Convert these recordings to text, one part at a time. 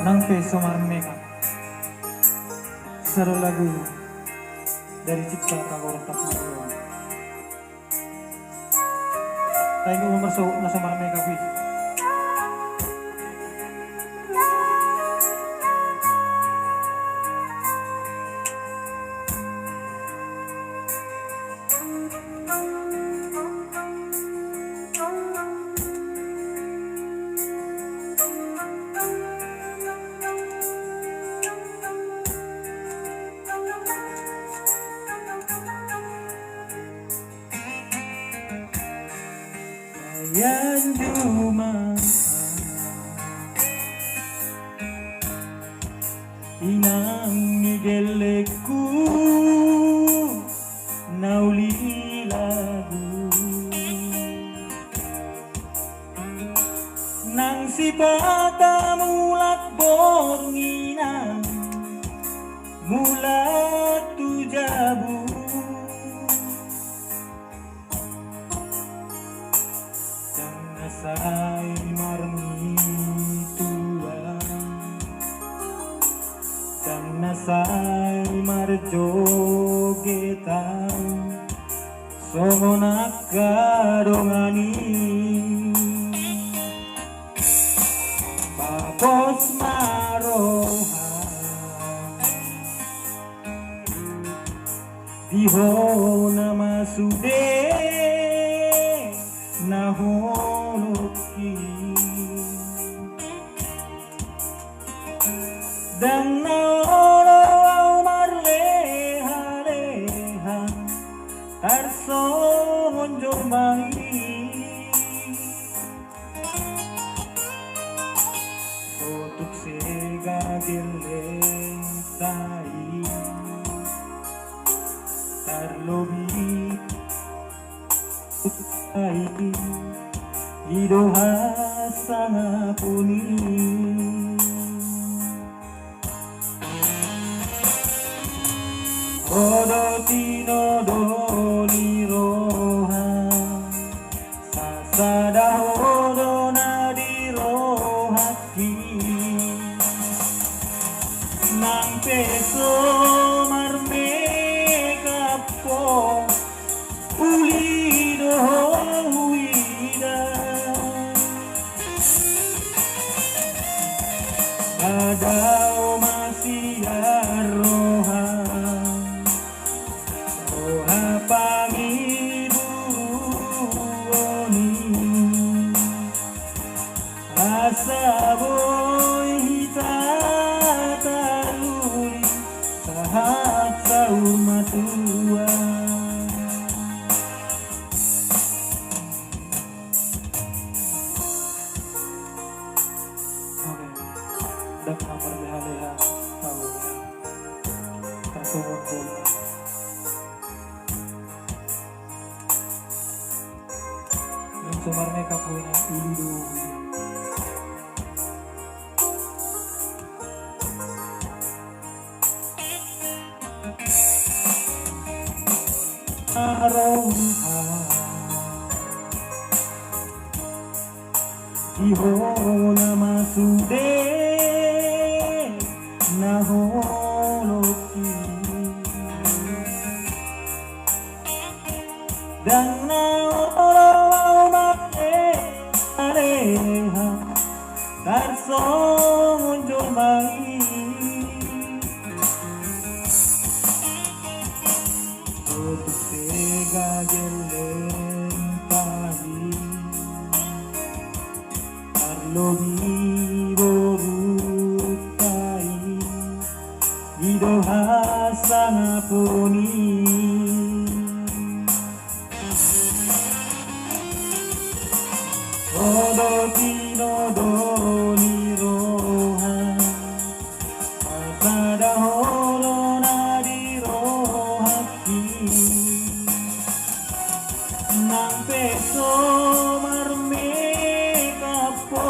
Nang Peso Marmeka, satu lagu dari Cipta Kagorta Puro. Tayo umarso nasa Marmeka pi. Yan dumaan inang migeleku naulilagu nang sipata mulat bornginang mulat tujabu Say marmituan dan nasay marjogetan songo nakadongani babos marohan diho nama sude naholoki dan naolo marleha-leha tarsongon jomai sotuk sega gelentai tarlobi idoha sangapuni odo tino doni roha sasada odo nadi rohati nang peso marmeka po ulido Adau masih roha roha pangibuoni asa boy hitataluri sahat saumatua Dakna marleha-leha tahu tersungguh bola yang Marmeka punya ulu aroha iho nama sude naholoki dan naolo maleha tarsongon jomai sotuk sega gelentai tarlobi borutai idoha sangapuni odo tino doni roha asada holo nadi rohati nang peso marmeka po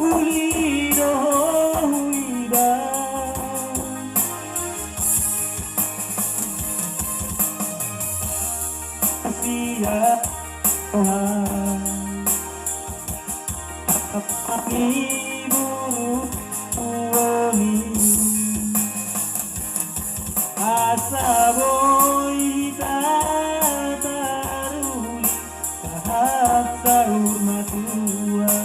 ulido huida sia Tuhan, ibu sahur matua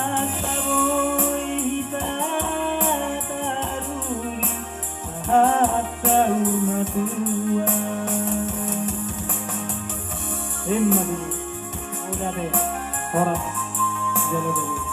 asaboy tataruri sahur matua Emma di udah deh orang jalan